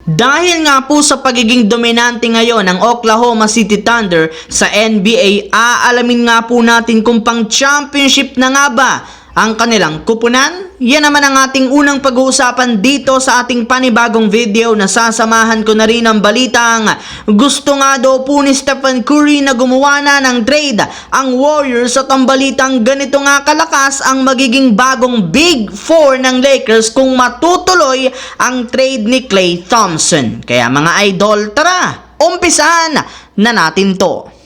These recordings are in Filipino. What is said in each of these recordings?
Dahil nga po sa pagiging dominante ngayon ng Oklahoma City Thunder sa NBA, aalamin nga po natin kung pang championship na nga ba ang kanilang kupunan. Yan naman ang ating unang pag-uusapan dito sa ating panibagong video na sasamahan ko na rin ang balitang gusto nga daw po ni Stephen Curry na gumawa na ng trade ang Warriors at ang balitang ganito nga kalakas ang magiging bagong Big Four ng Lakers kung matutuloy ang trade ni Klay Thompson. Kaya mga idol, tara, umpisahan na natin to.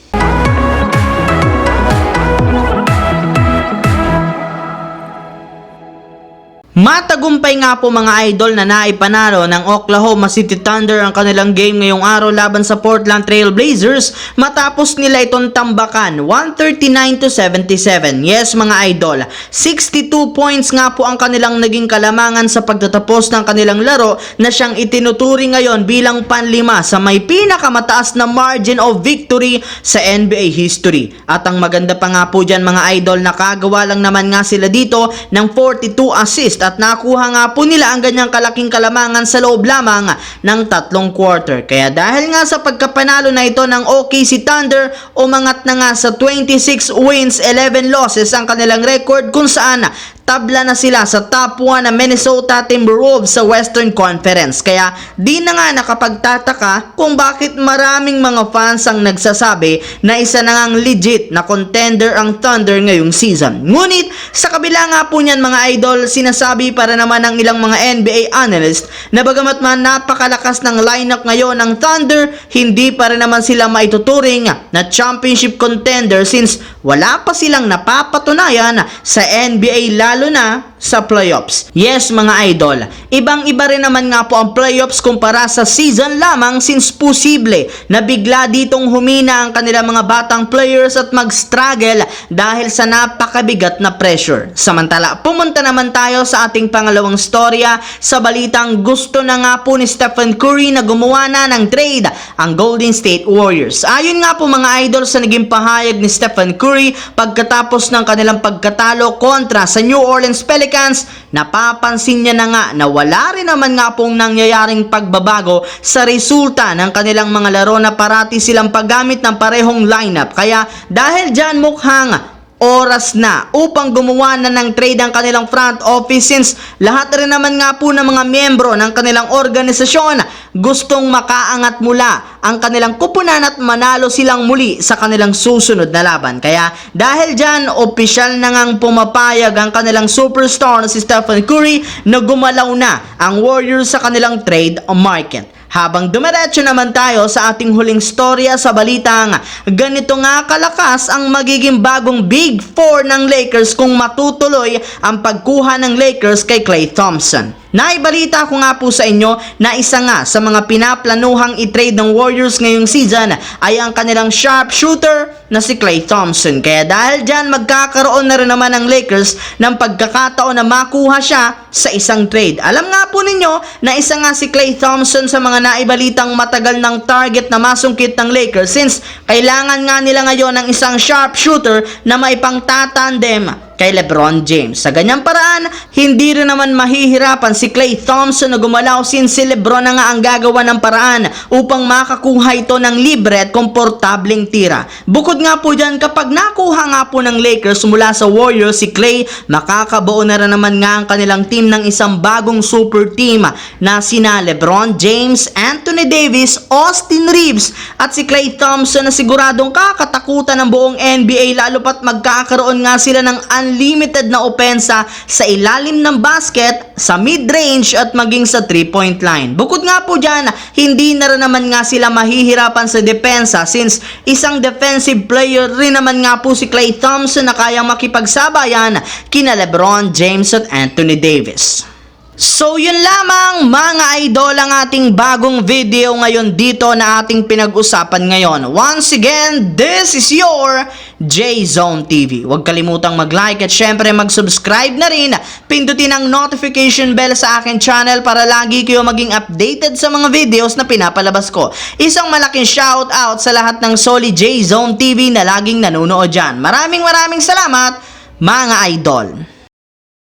Matagumpay nga po mga idol na naipanalo ng Oklahoma City Thunder ang kanilang game ngayong araw laban sa Portland Trail Blazers matapos nila itong tambakan 139-77. Yes mga idol, 62 points nga po ang kanilang naging kalamangan sa pagtatapos ng kanilang laro na siyang itinuturing ngayon bilang panlima sa may pinakamataas na margin of victory sa NBA history. At ang maganda pa nga po dyan mga idol, nakagawa lang naman nga sila dito ng 42 assist at nakuha nga po nila ang ganyang kalaking kalamangan sa loob lamang ng 3 quarter. Kaya dahil nga sa pagkapanalo na ito ng OKC Thunder, umangat na nga sa 26 wins, 11 losses ang kanilang record kung saan tabla na sila sa top 1 na Minnesota Timberwolves sa Western Conference. Kaya di na nga nakapagtataka kung bakit maraming mga fans ang nagsasabi na isa na ngang legit na contender ang Thunder ngayong season. Ngunit sa kabila nga po niyan mga idol, sinasabi para naman ng ilang mga NBA analyst na bagamat man napakalakas ng lineup ngayon ng Thunder, hindi pa rin naman sila maituturing na championship contender since wala pa silang napapatunayan sa NBA lalo na sa playoffs. Yes mga idol, ibang-iba rin naman nga po ang playoffs kumpara sa season lamang since posible na bigla ditong humina ang kanilang mga batang players at mag-struggle dahil sa napakabigat na pressure. Samantala, pumunta naman tayo sa ating pangalawang storya sa balitang gusto na nga po ni Stephen Curry na gumawa na ng trade ang Golden State Warriors. Ayon nga po mga idol sa naging pahayag ni Stephen Curry pagkatapos ng kanilang pagkatalo kontra sa New Orleans Pelicans, napapansin niya na nga na wala rin naman nga pong nangyayaring pagbabago sa resulta ng kanilang mga laro na parati silang paggamit ng parehong lineup. Kaya dahil dyan mukhang oras na upang gumawa na ng trade ang kanilang front office since lahat rin naman nga po ng mga miyembro ng kanilang organisasyon gustong makaangat mula ang kanilang kupunan at manalo silang muli sa kanilang susunod na laban. Kaya dahil dyan, opisyal na ngang pumapayag ang kanilang superstar na si Stephen Curry na gumalaw na ang Warriors sa kanilang trade market. Habang dumiretso naman tayo sa ating huling storya sa balitang ganito nga kalakas ang magiging bagong Big Four ng Lakers kung matutuloy ang pagkuha ng Lakers kay Klay Thompson. Naibalita ko nga po sa inyo na isa nga sa mga pinaplanuhang i-trade ng Warriors ngayong season ay ang kanilang sharpshooter na si Klay Thompson. Kaya dahil dyan, magkakaroon na rin naman ng Lakers ng pagkakataon na makuha siya sa isang trade. Alam nga po ninyo na isa nga si Klay Thompson sa mga naibalitang matagal ng target na masungkit ng Lakers since kailangan nga nila ngayon ng isang sharpshooter na maipangtatandem kay LeBron James. Sa ganyang paraan, hindi rin naman mahihirapan si Klay Thompson na gumalaw since si LeBron na nga ang gagawa ng paraan upang makakuha ito ng libre at komportableng tira. Bukod nga po dyan, kapag nakuha nga po ng Lakers mula sa Warriors si Klay, makakabuo na rin naman nga ang kanilang team ng isang bagong super team na sina LeBron James, Anthony Davis, Austin Reeves at si Klay Thompson na siguradong kakatakutan ng buong NBA lalo pat magkakaroon nga sila ng unlimited na opensa sa ilalim ng basket, sa mid-range at maging sa 3-point line. Bukod nga po dyan, hindi na rin naman nga sila mahihirapan sa depensa since isang defensive player rin naman nga po si Klay Thompson na kayang makipagsabayan kina LeBron James at Anthony Davis. So yun lamang mga idol ang ating bagong video ngayon dito na ating pinag-usapan ngayon. Once again, this is your J-Zone TV. Huwag kalimutang mag-like at syempre mag-subscribe na rin. Pindutin ang notification bell sa aking channel para lagi kayo maging updated sa mga videos na pinapalabas ko. Isang malaking shout out sa lahat ng Solid J-Zone TV na laging nanonood dyan. Maraming salamat mga idol.